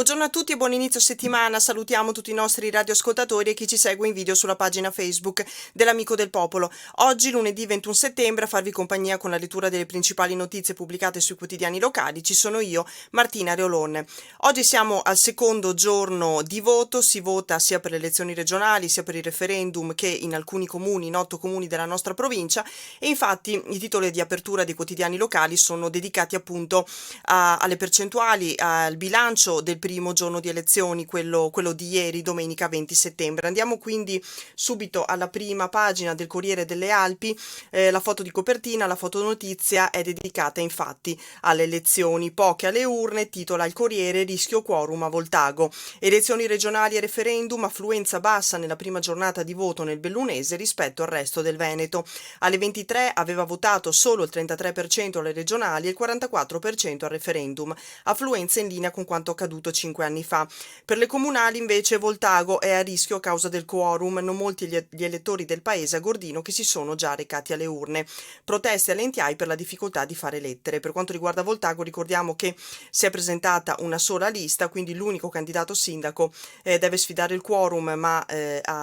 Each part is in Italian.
Buongiorno a tutti e buon inizio settimana. Salutiamo tutti i nostri radioascoltatori e chi ci segue in video sulla pagina Facebook dell'Amico del Popolo. Oggi, lunedì 21 settembre, a farvi compagnia con la lettura delle principali notizie pubblicate sui quotidiani locali ci sono io, Martina Reolon. Oggi siamo al secondo giorno di voto, si vota sia per le elezioni regionali sia per il referendum che in alcuni comuni, in 8 comuni della nostra provincia, e infatti i titoli di apertura dei quotidiani locali sono dedicati appunto alle percentuali, al bilancio del primo giorno di elezioni, quello di ieri, domenica 20 settembre. Andiamo quindi subito alla prima pagina del Corriere delle Alpi. La foto di copertina, la fotonotizia è dedicata infatti alle elezioni, poche alle urne, titola il Corriere: rischio quorum a Voltago. Elezioni regionali e referendum, affluenza bassa nella prima giornata di voto nel Bellunese rispetto al resto del Veneto. Alle 23 aveva votato solo il 33% alle regionali e il 44% al referendum, affluenza in linea con quanto accaduto 5 anni fa. Per le comunali invece Voltago è a rischio a causa del quorum, non molti gli elettori del paese a Gordino che si sono già recati alle urne. Proteste all'NTI per la difficoltà di fare lettere. Per quanto riguarda Voltago ricordiamo che si è presentata una sola lista, quindi l'unico candidato sindaco deve sfidare il quorum, ma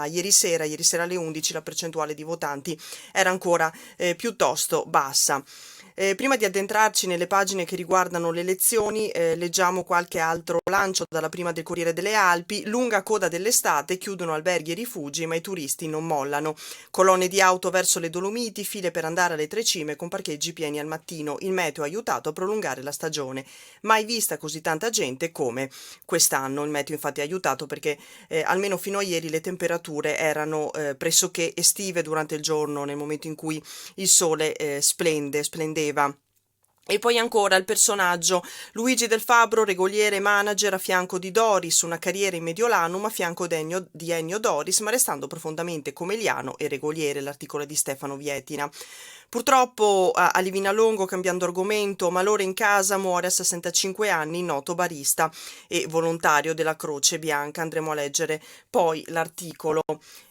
ieri sera alle 11 la percentuale di votanti era ancora piuttosto bassa. Prima di addentrarci nelle pagine che riguardano le elezioni, leggiamo qualche altro lancio dalla prima del Corriere delle Alpi. Lunga coda dell'estate, chiudono alberghi e rifugi, ma i turisti non mollano. Colonne di auto verso le Dolomiti, file per andare alle Tre Cime con parcheggi pieni al mattino. Il meteo ha aiutato a prolungare la stagione. Mai vista così tanta gente come quest'anno. Il meteo infatti ha aiutato perché almeno fino a ieri le temperature erano pressoché estive durante il giorno, nel momento in cui il sole splendeva. E poi ancora il personaggio Luigi Del Fabbro, regoliere e manager a fianco di Doris, una carriera in Mediolanum a fianco di Ennio Doris, ma restando profondamente comeliano e regoliere, l'articolo di Stefano Vietina. Purtroppo a Livinallongo, cambiando argomento, malore in casa, muore a 65 anni, noto barista e volontario della Croce Bianca. Andremo a leggere poi l'articolo.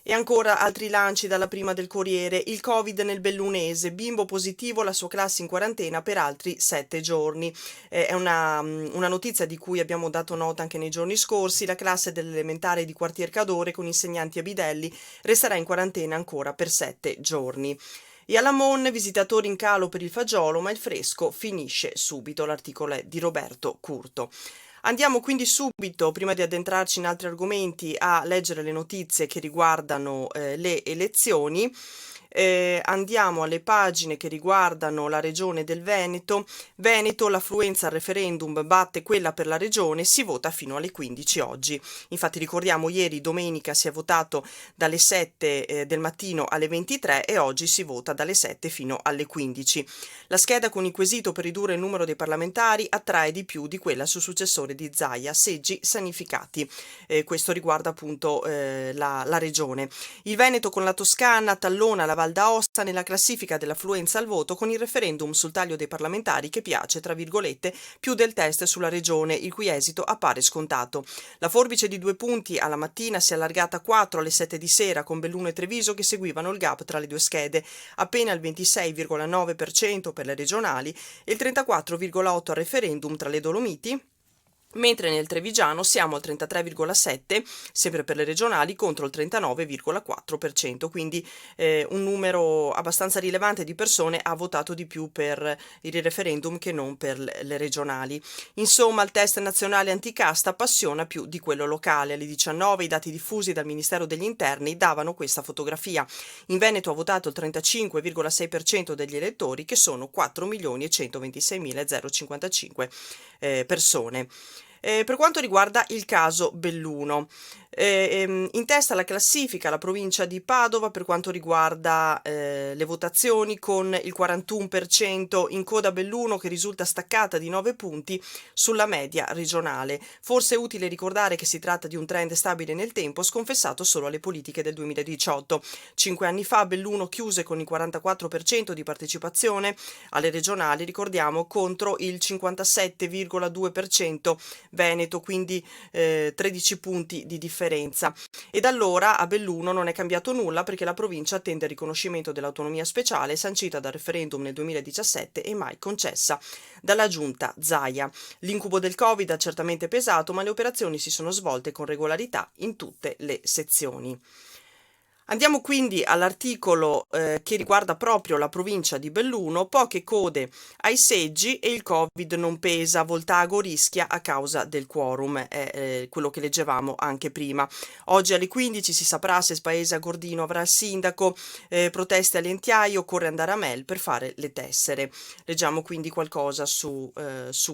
E ancora altri lanci dalla prima del Corriere: il Covid nel Bellunese, bimbo positivo, la sua classe in quarantena per altri 7 giorni. È una notizia di cui abbiamo dato nota anche nei giorni scorsi. La classe dell'elementare di Quartier Cadore con insegnanti a bidelli resterà in quarantena ancora per 7 giorni. E alla Mon, visitatori in calo per il fagiolo, ma il fresco finisce subito. L'articolo è di Roberto Curto. Andiamo quindi subito, prima di addentrarci in altri argomenti, a leggere le notizie che riguardano le elezioni. Andiamo alle pagine che riguardano la regione del Veneto. Veneto, l'affluenza al referendum batte quella per la regione, si vota fino alle 15 oggi. Infatti ricordiamo, ieri domenica si è votato dalle 7 del mattino alle 23 e oggi si vota dalle 7 fino alle 15. La scheda con il quesito per ridurre il numero dei parlamentari attrae di più di quella sul successore di Zaia, seggi sanificati. Questo riguarda appunto la regione. Il Veneto con la Toscana tallona la Val d'Aosta nella classifica dell'affluenza al voto, con il referendum sul taglio dei parlamentari che piace, tra virgolette, più del test sulla regione, il cui esito appare scontato. La forbice di 2 punti alla mattina si è allargata a 4 alle 7 di sera, con Belluno e Treviso che seguivano il gap tra le due schede, appena il 26,9% per le regionali e il 34,8% al referendum tra le Dolomiti, mentre nel Trevigiano siamo al 33,7%, sempre per le regionali, contro il 39,4%, quindi un numero abbastanza rilevante di persone ha votato di più per il referendum che non per le regionali. Insomma, il test nazionale anticasta appassiona più di quello locale. Alle 19 i dati diffusi dal Ministero degli Interni davano questa fotografia. In Veneto ha votato il 35,6% degli elettori, che sono 4.126.055 persone. Per quanto riguarda il caso Belluno, in testa alla classifica la provincia di Padova per quanto riguarda le votazioni, con il 41%, in coda Belluno che risulta staccata di 9 punti sulla media regionale. Forse è utile ricordare che si tratta di un trend stabile nel tempo, sconfessato solo alle politiche del 2018. 5 anni fa Belluno chiuse con il 44% di partecipazione alle regionali, ricordiamo, contro il 57,2% Veneto, quindi 13 punti di differenza differenza. E da allora a Belluno non è cambiato nulla perché la provincia attende il riconoscimento dell'autonomia speciale sancita dal referendum nel 2017 e mai concessa dalla giunta Zaia. L'incubo del Covid ha certamente pesato, ma le operazioni si sono svolte con regolarità in tutte le sezioni. Andiamo quindi all'articolo che riguarda proprio la provincia di Belluno, poche code ai seggi e il Covid non pesa, Voltago rischia a causa del quorum, è quello che leggevamo anche prima. Oggi alle 15 si saprà se Spaese Agordino avrà il sindaco, proteste alle Entiai, occorre andare a Mel per fare le tessere. Leggiamo quindi qualcosa su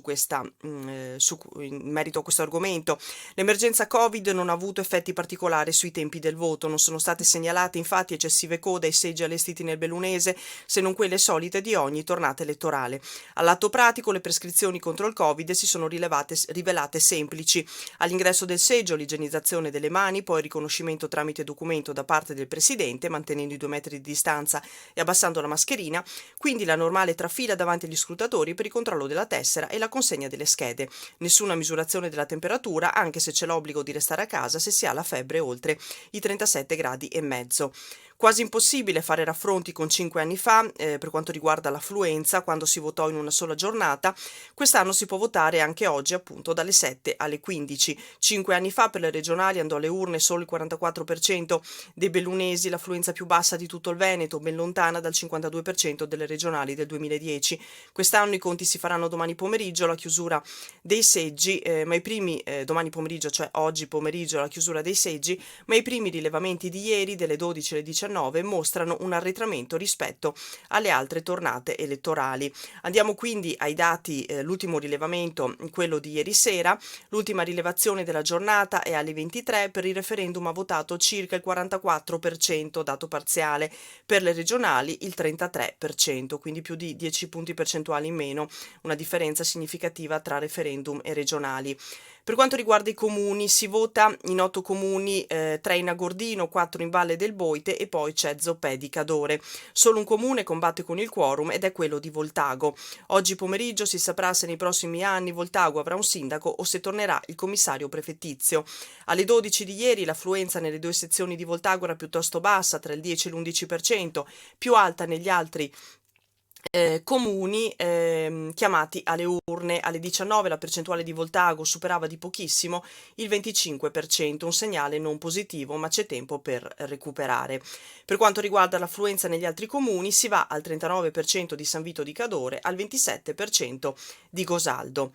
questa, in merito a questo argomento. L'emergenza Covid non ha avuto effetti particolari sui tempi del voto, non sono state segnalate infatti eccessive code ai seggi allestiti nel Bellunese, se non quelle solite di ogni tornata elettorale. All'atto pratico le prescrizioni contro il Covid si sono rivelate semplici. All'ingresso del seggio l'igienizzazione delle mani, poi il riconoscimento tramite documento da parte del Presidente, mantenendo i 2 metri di distanza e abbassando la mascherina, quindi la normale trafila davanti agli scrutatori per il controllo della tessera e la consegna delle schede. Nessuna misurazione della temperatura, anche se c'è l'obbligo di restare a casa se si ha la febbre oltre i 37 gradi e mezzo. Quasi impossibile fare raffronti con 5 anni fa per quanto riguarda l'affluenza, quando si votò in una sola giornata. Quest'anno si può votare anche oggi, appunto, dalle 7 alle 15. 5 anni fa per le regionali andò alle urne solo il 44% dei bellunesi, l'affluenza più bassa di tutto il Veneto, ben lontana dal 52% delle regionali del 2010. Quest'anno i conti si faranno domani pomeriggio, la chiusura dei seggi, ma i primi domani pomeriggio, cioè oggi pomeriggio, la chiusura dei seggi, ma i primi rilevamenti di ieri, delle 12 alle 19, mostrano un arretramento rispetto alle altre tornate elettorali. Andiamo quindi ai dati, l'ultimo rilevamento, quello di ieri sera, l'ultima rilevazione della giornata è alle 23, per il referendum ha votato circa il 44%, dato parziale, per le regionali il 33%, quindi più di 10 punti percentuali in meno, una differenza significativa tra referendum e regionali. Per quanto riguarda i comuni, si vota in 8 comuni, 3 in Agordino, 4 in Valle del Boite e poi c'è Zoppè di Cadore. Solo un comune combatte con il quorum ed è quello di Voltago. Oggi pomeriggio si saprà se nei prossimi anni Voltago avrà un sindaco o se tornerà il commissario prefettizio. Alle 12 di ieri l'affluenza nelle 2 sezioni di Voltago era piuttosto bassa, tra il 10 e l'11%, più alta negli altri comuni chiamati alle urne. Alle 19 la percentuale di Voltago superava di pochissimo il 25%, un segnale non positivo, ma c'è tempo per recuperare. Per quanto riguarda l'affluenza negli altri comuni, si va al 39% di San Vito di Cadore, al 27% di Gosaldo.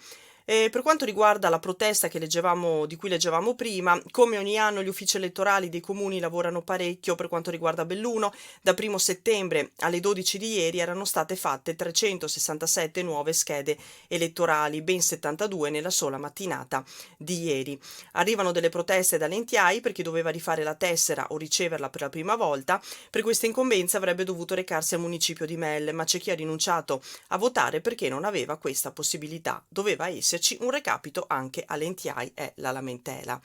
Per quanto riguarda la protesta di cui leggevamo prima, come ogni anno gli uffici elettorali dei comuni lavorano parecchio. Per quanto riguarda Belluno, da 1 settembre alle 12 di ieri erano state fatte 367 nuove schede elettorali, ben 72 nella sola mattinata di ieri. Arrivano delle proteste dalle Entiai per chi doveva rifare la tessera o riceverla per la prima volta. Per questa incombenza avrebbe dovuto recarsi al municipio di Melle, ma c'è chi ha rinunciato a votare perché non aveva questa possibilità. Doveva esserci un recapito anche alle Entiai, è la lamentela.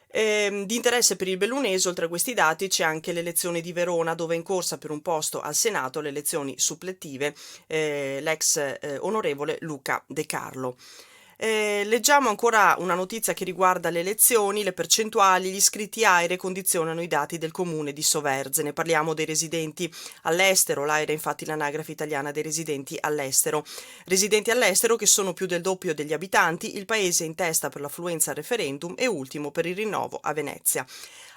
Di interesse per il bellunese, oltre a questi dati, c'è anche l'elezione di Verona, dove è in corsa per un posto al Senato le elezioni supplettive l'ex onorevole Luca De Carlo. Leggiamo ancora una notizia che riguarda le elezioni, le percentuali, gli iscritti AIRE condizionano i dati del comune di Soverzene. Parliamo dei residenti all'estero, l'AIRE è infatti l'anagrafe italiana dei residenti all'estero. Residenti all'estero che sono più del doppio degli abitanti, il paese è in testa per l'affluenza al referendum e ultimo per il rinnovo a Venezia.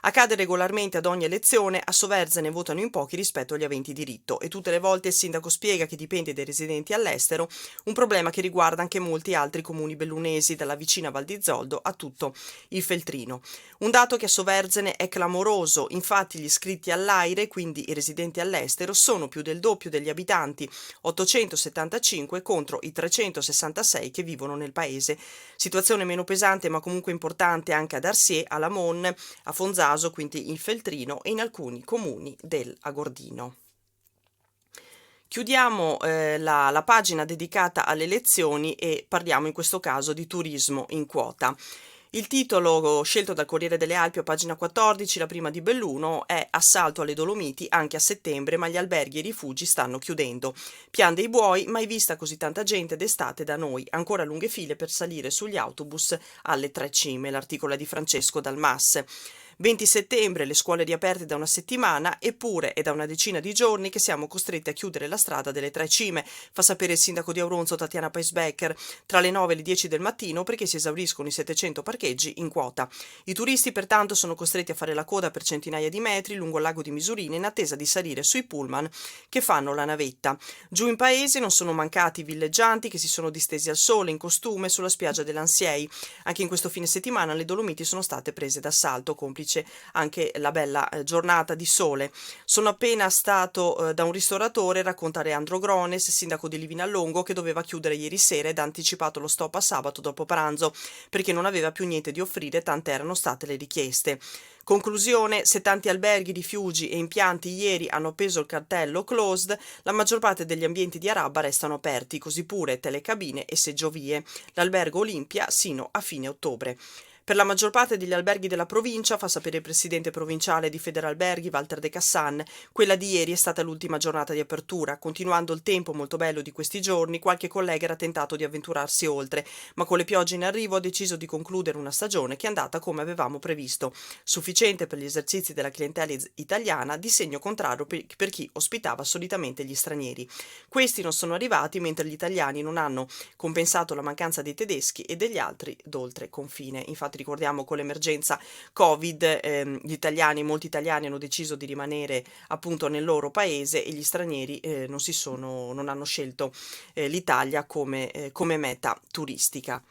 Accade regolarmente ad ogni elezione, a Soverzene votano in pochi rispetto agli aventi diritto e tutte le volte il sindaco spiega che dipende dai residenti all'estero, un problema che riguarda anche molti altri comuni bellunesi, dalla vicina Val di Zoldo a tutto il Feltrino. Un dato che a Soverzene è clamoroso, infatti gli iscritti all'AIRE, quindi i residenti all'estero, sono più del doppio degli abitanti, 875 contro i 366 che vivono nel paese. Situazione meno pesante ma comunque importante anche ad Arsier, a Lamon, a Fonzaso, quindi il Feltrino e in alcuni comuni dell'Agordino. Chiudiamo la pagina dedicata alle elezioni e parliamo in questo caso di turismo in quota. Il titolo scelto dal Corriere delle Alpi a pagina 14, la prima di Belluno, è Assalto alle Dolomiti anche a settembre, ma gli alberghi e i rifugi stanno chiudendo. Pian dei buoi, mai vista così tanta gente d'estate da noi, ancora lunghe file per salire sugli autobus alle tre cime, l'articolo è di Francesco Dalmas. 20 settembre, le scuole riaperte da una settimana, eppure è da una decina di giorni che siamo costretti a chiudere la strada delle tre cime, fa sapere il sindaco di Auronzo Tatiana Paisbecker, tra le 9 e le 10 del mattino perché si esauriscono i 700 parcheggi in quota. I turisti pertanto sono costretti a fare la coda per centinaia di metri lungo il lago di Misurina in attesa di salire sui pullman che fanno la navetta. Giù in paese non sono mancati i villeggianti che si sono distesi al sole in costume sulla spiaggia dell'Ansiei. Anche in questo fine settimana le Dolomiti sono state prese d'assalto, complice anche la bella giornata di sole. Sono appena stato da un ristoratore, racconta Leandro Grones, sindaco di Livinallongo, che doveva chiudere ieri sera ed ha anticipato lo stop a sabato dopo pranzo perché non aveva più niente di offrire, tante erano state le richieste. Conclusione: se tanti alberghi, rifugi e impianti ieri hanno appeso il cartello closed, la maggior parte degli ambienti di Arabba restano aperti, così pure telecabine e seggiovie. L'albergo Olimpia sino a fine ottobre. Per la maggior parte degli alberghi della provincia, fa sapere il presidente provinciale di Federalberghi, Walter De Cassan, quella di ieri è stata l'ultima giornata di apertura. Continuando il tempo molto bello di questi giorni, qualche collega era tentato di avventurarsi oltre, ma con le piogge in arrivo ha deciso di concludere una stagione che è andata come avevamo previsto, sufficiente per gli esercizi della clientela italiana, di segno contrario per chi ospitava solitamente gli stranieri. Questi non sono arrivati, mentre gli italiani non hanno compensato la mancanza dei tedeschi e degli altri d'oltre confine. Infatti ricordiamo con l'emergenza Covid molti italiani hanno deciso di rimanere appunto nel loro paese e gli stranieri non hanno scelto l'Italia come meta turistica.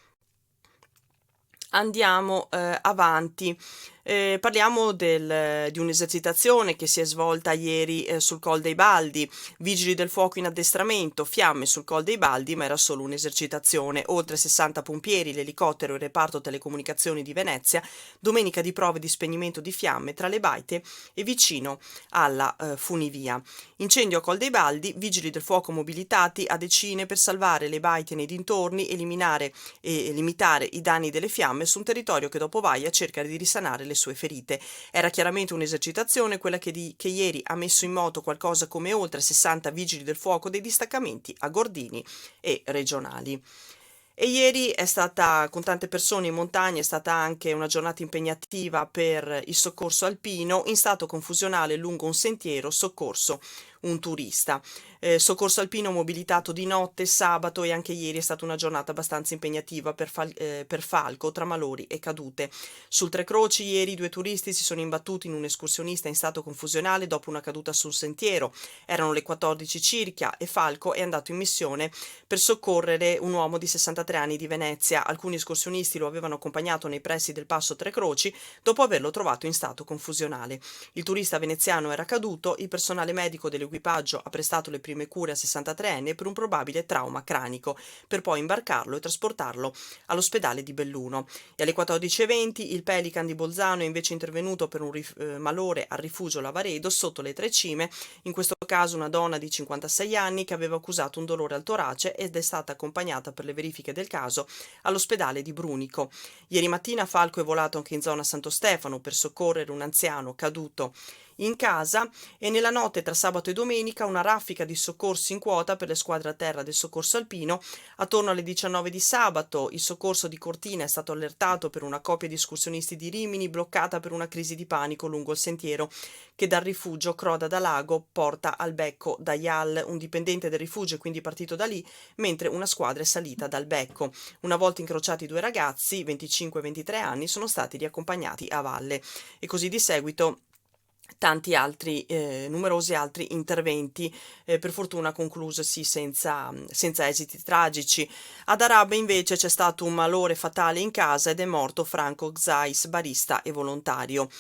Andiamo avanti. Parliamo di un'esercitazione che si è svolta ieri sul Col dei Baldi. Vigili del fuoco in addestramento, fiamme sul Col dei Baldi, ma era solo un'esercitazione. Oltre 60 pompieri, l'elicottero e il reparto telecomunicazioni di Venezia, domenica di prove di spegnimento di fiamme tra le baite e vicino alla funivia. Incendio a Col dei Baldi, vigili del fuoco mobilitati a decine per salvare le baite nei dintorni, eliminare e limitare i danni delle fiamme su un territorio che dopo Vaia cerca di risanare le sue ferite. Era chiaramente un'esercitazione quella che ieri ha messo in moto qualcosa come oltre 60 vigili del fuoco dei distaccamenti agordini e regionali. E ieri è stata, con tante persone in montagna, è stata anche una giornata impegnativa per il soccorso alpino. In stato confusionale lungo un sentiero, soccorso un turista. Soccorso alpino mobilitato di notte, sabato, e anche ieri è stata una giornata abbastanza impegnativa per Falco, tra malori e cadute. Sul Tre Croci ieri 2 turisti si sono imbattuti in un escursionista in stato confusionale dopo una caduta sul sentiero. Erano le 14 circa e Falco è andato in missione per soccorrere un uomo di 63 anni di Venezia. Alcuni escursionisti lo avevano accompagnato nei pressi del passo Tre Croci dopo averlo trovato in stato confusionale. Il turista veneziano era caduto, il personale medico dell'equipaggio ha prestato le prime cure a 63enne per un probabile trauma cranico, per poi imbarcarlo e trasportarlo all'ospedale di Belluno. E alle 14:20 il Pelican di Bolzano è invece intervenuto per un malore al rifugio Lavaredo sotto le Tre Cime, in questo caso una donna di 56 anni che aveva accusato un dolore al torace ed è stata accompagnata per le verifiche del caso all'ospedale di Brunico. Ieri mattina Falco è volato anche in zona Santo Stefano per soccorrere un anziano caduto in casa, e nella notte tra sabato e domenica una raffica di soccorsi in quota per le squadre a terra del soccorso alpino. Attorno alle 19 di sabato il soccorso di Cortina è stato allertato per una coppia di escursionisti di Rimini bloccata per una crisi di panico lungo il sentiero che dal rifugio Croda da Lago porta al becco da Ial. Un dipendente del rifugio è quindi partito da lì, mentre una squadra è salita dal becco. Una volta incrociati 2 ragazzi, 25 e 23 anni, sono stati riaccompagnati a valle. E così di seguito tanti altri, numerosi altri interventi, per fortuna conclusosi senza esiti tragici. Ad Arabbe invece c'è stato un malore fatale in casa ed è morto Franco Xais, barista e volontario.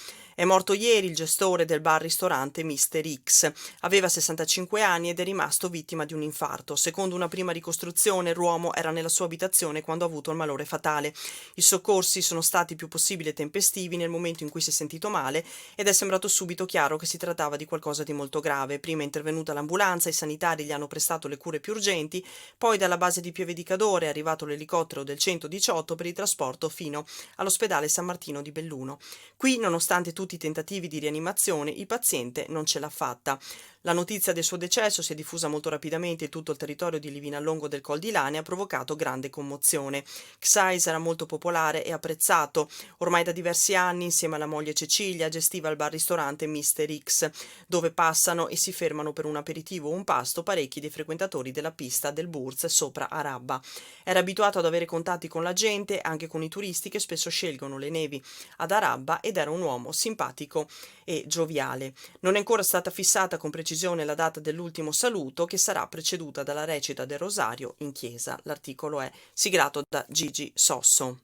È morto ieri il gestore del bar-ristorante Mr. X. Aveva 65 anni ed è rimasto vittima di un infarto. Secondo una prima ricostruzione, l'uomo era nella sua abitazione quando ha avuto il malore fatale. I soccorsi sono stati più possibile tempestivi nel momento in cui si è sentito male ed è sembrato subito chiaro che si trattava di qualcosa di molto grave. Prima è intervenuta l'ambulanza, i sanitari gli hanno prestato le cure più urgenti, poi dalla base di Pieve di Cadore è arrivato l'elicottero del 118 per il trasporto fino all'ospedale San Martino di Belluno. Qui, nonostante tutti i tentativi di rianimazione, il paziente non ce l'ha fatta. La notizia del suo decesso si è diffusa molto rapidamente in tutto il territorio di Livinallongo del Col di Lana e ha provocato grande commozione. Xais era molto popolare e apprezzato. Ormai da diversi anni, insieme alla moglie Cecilia, gestiva il bar-ristorante Mr. X, dove passano e si fermano per un aperitivo o un pasto parecchi dei frequentatori della pista del Burz sopra Arabba. Era abituato ad avere contatti con la gente, anche con i turisti che spesso scelgono le nevi ad Arabba, ed era un uomo simpatico e gioviale. Non è ancora stata fissata con precisione la data dell'ultimo saluto, che sarà preceduta dalla recita del rosario in chiesa. L'articolo è siglato da Gigi Sosso.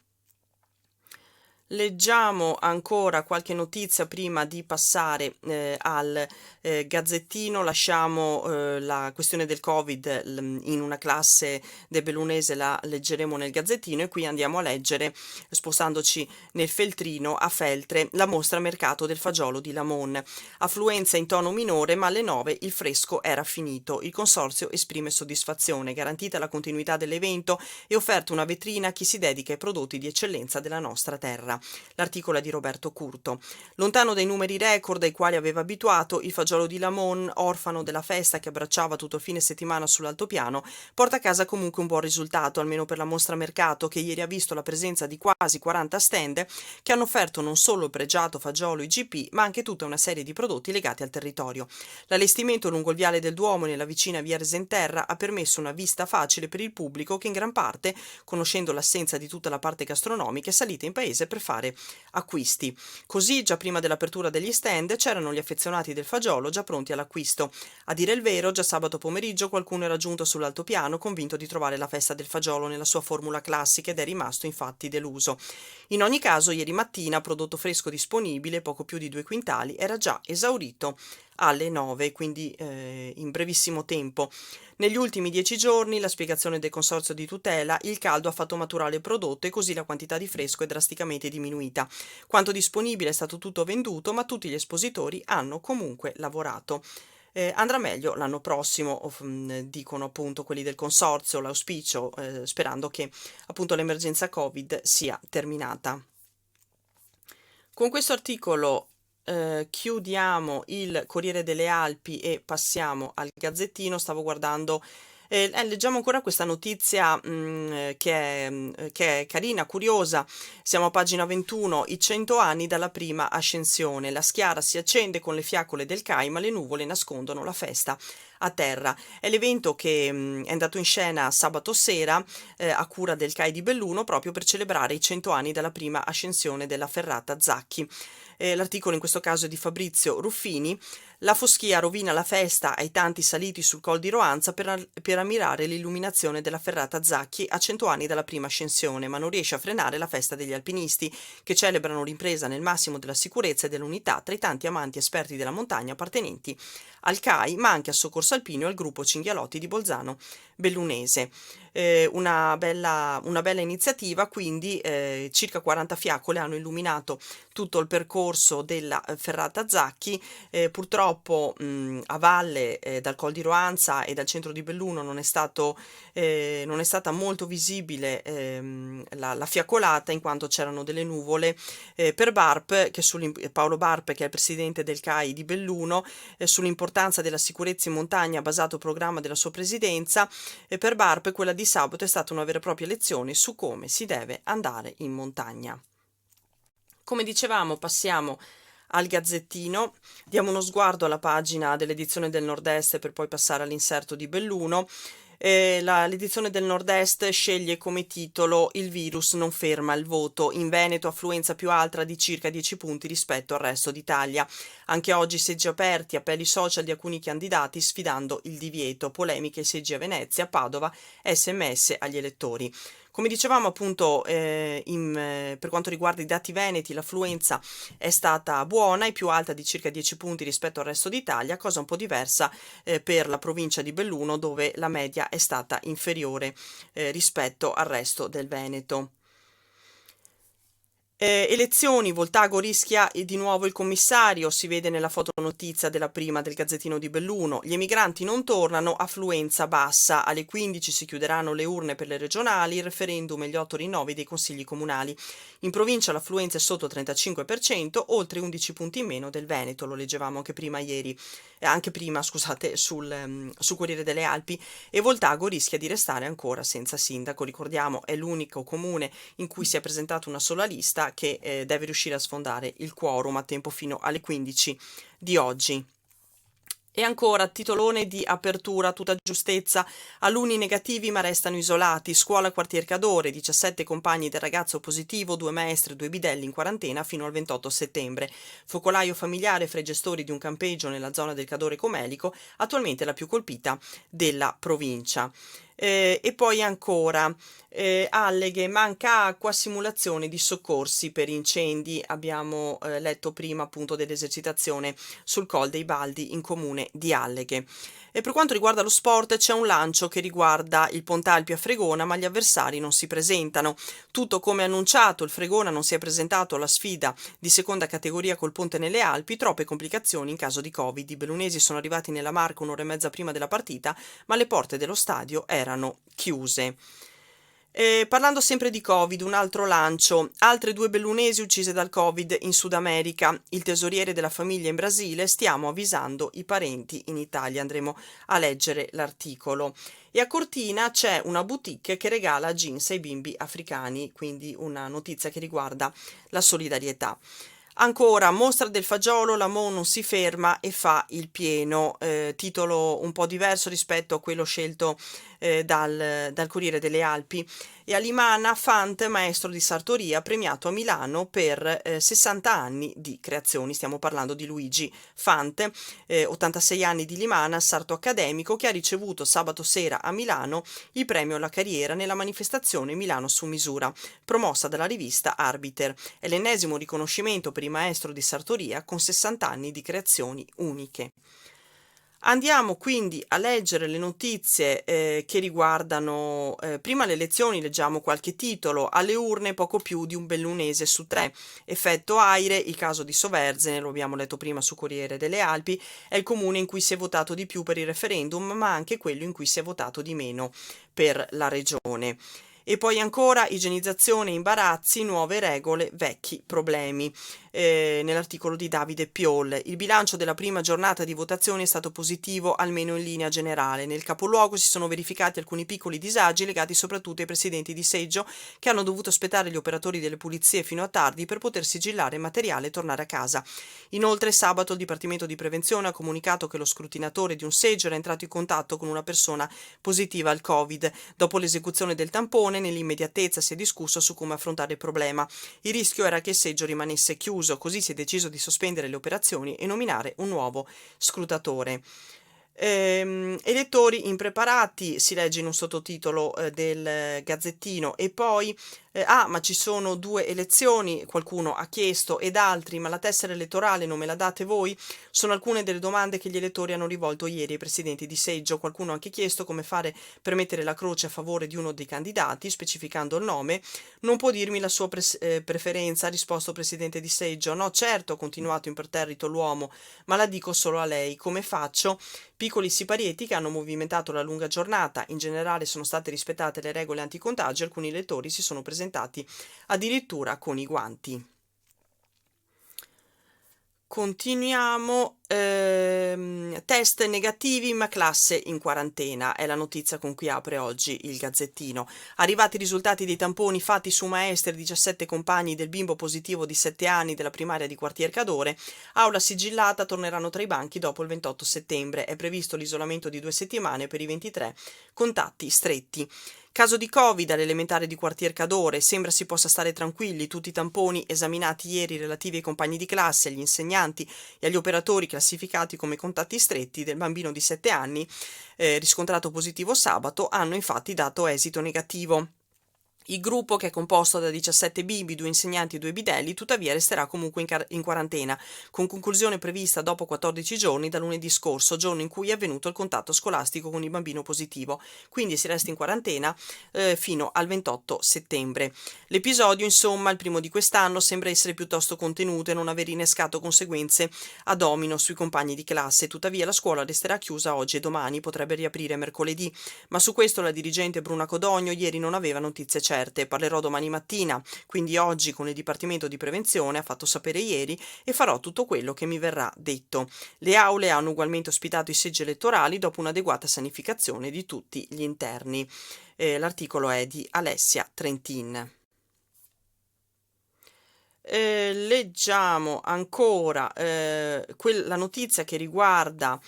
Leggiamo ancora qualche notizia prima di passare al Gazzettino. Lasciamo la questione del Covid in una classe del Bellunese, la leggeremo nel Gazzettino, e qui andiamo a leggere, spostandoci nel Feltrino, a Feltre, la mostra mercato del fagiolo di Lamon. Affluenza in tono minore, ma alle 9 il fresco era finito. Il consorzio esprime soddisfazione, garantita la continuità dell'evento e offerta una vetrina a chi si dedica ai prodotti di eccellenza della nostra terra. L'articolo è di Roberto Curto. Lontano dai numeri record ai quali aveva abituato, il fagiolo di Lamon, orfano della festa che abbracciava tutto il fine settimana sull'altopiano, porta a casa comunque un buon risultato, almeno per la mostra mercato, che ieri ha visto la presenza di quasi 40 stand che hanno offerto non solo il pregiato fagiolo IGP, ma anche tutta una serie di prodotti legati al territorio. L'allestimento lungo il viale del Duomo e nella vicina via Resenterra ha permesso una vista facile per il pubblico che in gran parte, conoscendo l'assenza di tutta la parte gastronomica, è salita in paese per fare acquisti. Così, già prima dell'apertura degli stand, c'erano gli affezionati del fagiolo già pronti all'acquisto. A dire il vero, già sabato pomeriggio qualcuno era giunto sull'altopiano convinto di trovare la festa del fagiolo nella sua formula classica ed è rimasto infatti deluso. In ogni caso, ieri mattina, prodotto fresco disponibile, poco più di 2 quintali, era già esaurito alle 9, quindi in brevissimo tempo. Negli ultimi 10 giorni, la spiegazione del consorzio di tutela, il caldo ha fatto maturare il prodotto e così la quantità di fresco è drasticamente diminuita. Quanto disponibile è stato tutto venduto, ma tutti gli espositori hanno comunque lavorato. Andrà meglio l'anno prossimo, dicono appunto quelli del consorzio, l'auspicio, sperando che appunto l'emergenza Covid sia terminata. Con questo articolo chiudiamo il Corriere delle Alpi e passiamo al Gazzettino. Stavo guardando, leggiamo ancora questa notizia che è carina, curiosa. Siamo a pagina 21, i 100 anni dalla prima ascensione. La schiara si accende con le fiaccole del CAI, ma le nuvole nascondono la festa a terra. È l'evento che è andato in scena sabato sera a cura del CAI di Belluno, proprio per celebrare i 100 anni dalla prima ascensione della ferrata Zacchi. L'articolo in questo caso è di Fabrizio Ruffini. La foschia rovina la festa ai tanti saliti sul Col di Roanza per ammirare l'illuminazione della ferrata Zacchi a 100 anni dalla prima ascensione, ma non riesce a frenare la festa degli alpinisti, che celebrano l'impresa nel massimo della sicurezza e dell'unità tra i tanti amanti esperti della montagna appartenenti al CAI, ma anche al Soccorso Alpino e al gruppo Cinghialotti di Bolzano Bellunese. Una bella iniziativa, quindi circa 40 fiaccole hanno illuminato tutto il percorso della ferrata Zacchi. Purtroppo a valle dal Col di Roanza e dal centro di Belluno non è stata molto visibile la fiaccolata, in quanto c'erano delle nuvole. Per Barp, Paolo Barp, che è il presidente del CAI di Belluno, sull'importanza della sicurezza in montagna basato programma della sua presidenza, per Barp quella di sabato è stata una vera e propria lezione su come si deve andare in montagna. Come dicevamo, passiamo al Gazzettino, diamo uno sguardo alla pagina dell'edizione del Nord-Est per poi passare all'inserto di Belluno. L'edizione del Nord-Est sceglie come titolo "Il virus non ferma il voto. In Veneto affluenza più alta di circa 10 punti rispetto al resto d'Italia. Anche oggi seggi aperti, appelli social di alcuni candidati sfidando il divieto, polemiche ai seggi a Venezia, Padova, SMS agli elettori". Come dicevamo appunto per quanto riguarda i dati veneti, l'affluenza è stata buona e più alta di circa 10 punti rispetto al resto d'Italia, cosa un po' diversa per la provincia di Belluno, dove la media è stata inferiore rispetto al resto del Veneto. Elezioni, Voltago rischia di nuovo il commissario, si vede nella fotonotizia della prima del Gazzettino di Belluno. Gli emigranti non tornano, affluenza bassa. Alle 15 si chiuderanno le urne per le regionali, il referendum e gli 8 rinnovi dei consigli comunali. In provincia l'affluenza è sotto il 35%, oltre 11 punti in meno del Veneto, lo leggevamo anche prima ieri, anche prima, scusate, sul Corriere delle Alpi, e Voltago rischia di restare ancora senza sindaco. Ricordiamo, è l'unico comune in cui si è presentata una sola lista che deve riuscire a sfondare il quorum a tempo fino alle 15 di oggi. E ancora, titolone di apertura, tutta giustezza, alunni negativi ma restano isolati, scuola quartier Cadore, 17 compagni del ragazzo positivo, 2 maestre e 2 bidelli in quarantena fino al 28 settembre. Focolaio familiare fra i gestori di un campeggio nella zona del Cadore Comelico, attualmente la più colpita della provincia. E poi ancora alleghe, manca acqua, simulazione di soccorsi per incendi. Abbiamo letto prima appunto dell'esercitazione sul Col dei Baldi in comune di Alleghe. E per quanto riguarda lo sport c'è un lancio che riguarda il Pontalpi a Fregona, ma gli avversari non si presentano. Tutto come annunciato, il Fregona non si è presentato alla sfida di seconda categoria col Ponte nelle Alpi, troppe complicazioni in caso di Covid. I bellunesi sono arrivati nella Marca un'ora e mezza prima della partita, ma le porte dello stadio erano chiuse. Parlando sempre di Covid, un altro lancio, altre 2 bellunesi uccise dal Covid in Sud America, il tesoriere della famiglia in Brasile, stiamo avvisando i parenti in Italia, andremo a leggere l'articolo. E a Cortina c'è una boutique che regala jeans ai bimbi africani, quindi una notizia che riguarda la solidarietà. Ancora, mostra del fagiolo, la Mo non si ferma e fa il pieno, titolo un po' diverso rispetto a quello scelto dal Corriere delle Alpi. E a Limana, Fant, maestro di sartoria, premiato a Milano per 60 anni di creazioni. Stiamo parlando di Luigi Fant, 86 anni di Limana, sarto accademico, che ha ricevuto sabato sera a Milano il premio alla carriera nella manifestazione Milano su misura, promossa dalla rivista Arbiter. È l'ennesimo riconoscimento per il maestro di sartoria con 60 anni di creazioni uniche. Andiamo quindi a leggere le notizie che riguardano prima le elezioni, leggiamo qualche titolo. Alle urne poco più di un bellunese su 3. Effetto Aire, il caso di Soverzene, lo abbiamo letto prima su Corriere delle Alpi, è il comune in cui si è votato di più per il referendum, ma anche quello in cui si è votato di meno per la regione. E poi ancora igienizzazione, imbarazzi, nuove regole, vecchi problemi. Nell'articolo di Davide Piol, il bilancio della prima giornata di votazione è stato positivo, almeno in linea generale. Nel capoluogo si sono verificati alcuni piccoli disagi legati soprattutto ai presidenti di seggio che hanno dovuto aspettare gli operatori delle pulizie fino a tardi per poter sigillare materiale e tornare a casa. Inoltre sabato il Dipartimento di Prevenzione ha comunicato che lo scrutinatore di un seggio era entrato in contatto con una persona positiva al Covid. Dopo l'esecuzione del tampone, nell'immediatezza si è discusso su come affrontare il problema. Il rischio era che il seggio rimanesse chiuso, così si è deciso di sospendere le operazioni e nominare un nuovo scrutatore. Elettori impreparati, si legge in un sottotitolo del Gazzettino. E poi ma ci sono 2 elezioni, qualcuno ha chiesto, ed altri, ma la tessera elettorale non me la date voi? Sono alcune delle domande che gli elettori hanno rivolto ieri ai presidenti di seggio. Qualcuno ha anche chiesto come fare per mettere la croce a favore di uno dei candidati, specificando il nome. Non può dirmi la sua preferenza, ha risposto il presidente di seggio. No, certo, ha continuato imperterrito l'uomo, ma la dico solo a lei. Come faccio? Piccoli siparieti che hanno movimentato la lunga giornata. In generale sono state rispettate le regole anticontagio, alcuni elettori si sono presentati addirittura con i guanti. Continuiamo, test negativi ma classe in quarantena, è la notizia con cui apre oggi il Gazzettino. Arrivati i risultati dei tamponi fatti su maestre e 17 compagni del bimbo positivo di 7 anni della primaria di quartier Cadore, aula sigillata, torneranno tra i banchi dopo il 28 settembre. È previsto l'isolamento di 2 settimane per i 23 contatti stretti. Caso di Covid all'elementare di quartier Cadore, sembra si possa stare tranquilli, tutti i tamponi esaminati ieri relativi ai compagni di classe, agli insegnanti e agli operatori classificati come contatti stretti del bambino di 7 anni, riscontrato positivo sabato, hanno infatti dato esito negativo. Il gruppo, che è composto da 17 bimbi, 2 insegnanti e 2 bidelli, tuttavia resterà comunque in quarantena, con conclusione prevista dopo 14 giorni da lunedì scorso, giorno in cui è avvenuto il contatto scolastico con il bambino positivo. Quindi si resta in quarantena fino al 28 settembre. L'episodio, insomma, il primo di quest'anno, sembra essere piuttosto contenuto e non aver innescato conseguenze a domino sui compagni di classe. Tuttavia la scuola resterà chiusa oggi e domani, potrebbe riaprire mercoledì, ma su questo la dirigente Bruna Codogno ieri non aveva notizie certe. Parlerò domani mattina, quindi oggi, con il Dipartimento di Prevenzione, ha fatto sapere ieri, e farò tutto quello che mi verrà detto. Le aule hanno ugualmente ospitato i seggi elettorali dopo un'adeguata sanificazione di tutti gli interni. L'articolo è di Alessia Trentin. Leggiamo ancora la notizia che riguarda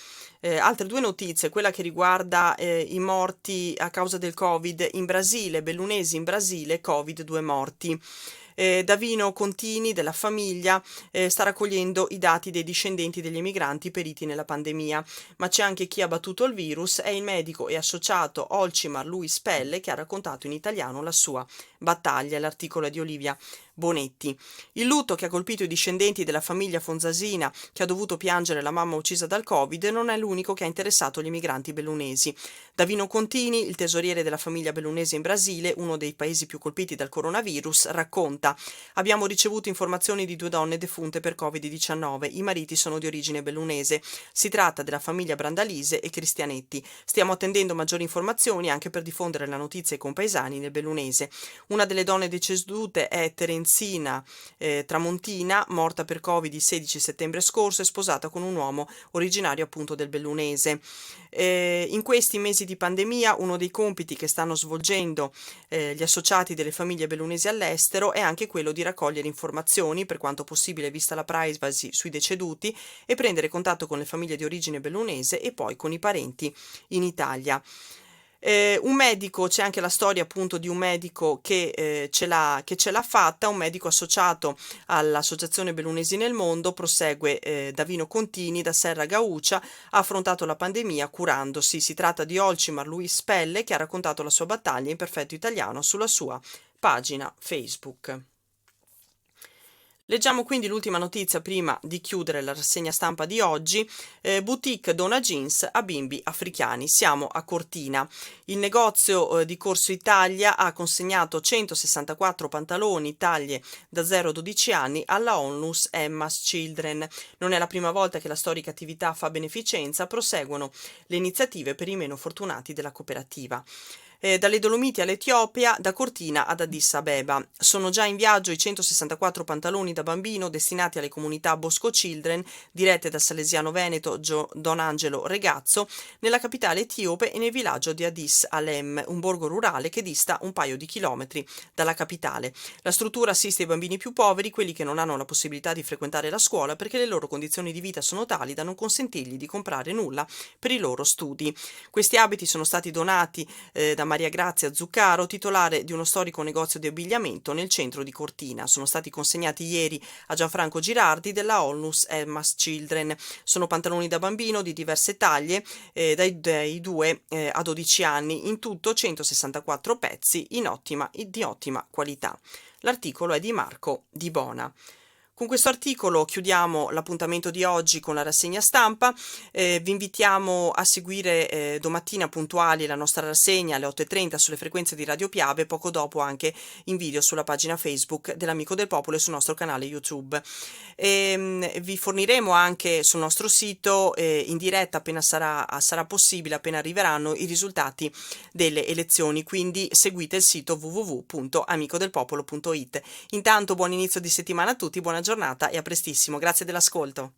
altre due notizie, quella che riguarda i morti a causa del Covid in Brasile, bellunesi in Brasile, Covid, 2 morti. Davino Contini della famiglia sta raccogliendo i dati dei discendenti degli emigranti periti nella pandemia, ma c'è anche chi ha battuto il virus, è il medico e associato Olcimar Luis Pelle, che ha raccontato in italiano la sua battaglia. L'articolo è di Olivia Bonetti. Il lutto che ha colpito i discendenti della famiglia fonzasina, che ha dovuto piangere la mamma uccisa dal Covid, non è l'unico che ha interessato gli emigranti bellunesi. Davino Contini, il tesoriere della famiglia bellunese in Brasile, uno dei paesi più colpiti dal coronavirus, racconta: abbiamo ricevuto informazioni di 2 donne defunte per Covid-19. I mariti sono di origine bellunese. Si tratta della famiglia Brandalise e Cristianetti. Stiamo attendendo maggiori informazioni anche per diffondere la notizia ai compaesani nel bellunese. Una delle donne decedute è Terenzina Tramontina, morta per Covid il 16 settembre scorso e sposata con un uomo originario appunto del bellunese. In questi mesi di pandemia uno dei compiti che stanno svolgendo gli associati delle famiglie bellunesi all'estero è anche quello di raccogliere informazioni, per quanto possibile vista la privacy, sui deceduti, e prendere contatto con le famiglie di origine bellunese e poi con i parenti in Italia. Un medico, c'è anche la storia appunto di un medico che ce l'ha fatta, un medico associato all'Associazione Bellunesi nel Mondo, prosegue Davino Contini da Serra Gaucia, ha affrontato la pandemia curandosi. Si tratta di Olcimar Luis Pelle, che ha raccontato la sua battaglia in perfetto italiano sulla sua pagina Facebook. Leggiamo quindi l'ultima notizia prima di chiudere la rassegna stampa di oggi. Boutique dona jeans a bimbi africani. Siamo a Cortina. Il negozio di Corso Italia ha consegnato 164 pantaloni taglie da 0 a 12 anni alla Onlus Emma's Children. Non è la prima volta che la storica attività fa beneficenza, proseguono le iniziative per i meno fortunati della cooperativa. Dalle Dolomiti all'Etiopia, da Cortina ad Addis Abeba. Sono già in viaggio i 164 pantaloni da bambino destinati alle comunità Bosco Children, dirette dal salesiano veneto Don Angelo Regazzo, nella capitale etiope e nel villaggio di Addis Alem, un borgo rurale che dista un paio di chilometri dalla capitale. La struttura assiste i bambini più poveri, quelli che non hanno la possibilità di frequentare la scuola perché le loro condizioni di vita sono tali da non consentirgli di comprare nulla per i loro studi. Questi abiti sono stati donati da Maria Grazia Zuccaro, titolare di uno storico negozio di abbigliamento nel centro di Cortina. Sono stati consegnati ieri a Gianfranco Girardi della Onlus Emma's Children. Sono pantaloni da bambino di diverse taglie, dai 2 a 12 anni, in tutto 164 pezzi di ottima qualità. L'articolo è di Marco Di Bona. Con questo articolo chiudiamo l'appuntamento di oggi con la rassegna stampa. Vi invitiamo a seguire domattina puntuali la nostra rassegna alle 8:30 sulle frequenze di Radio Piave, poco dopo anche in video sulla pagina Facebook dell'Amico del Popolo e sul nostro canale YouTube. Vi forniremo anche sul nostro sito in diretta appena sarà possibile, appena arriveranno i risultati delle elezioni, quindi seguite il sito www.amicodelpopolo.it. Intanto buon inizio di settimana a tutti, buona giornata e a prestissimo. Grazie dell'ascolto.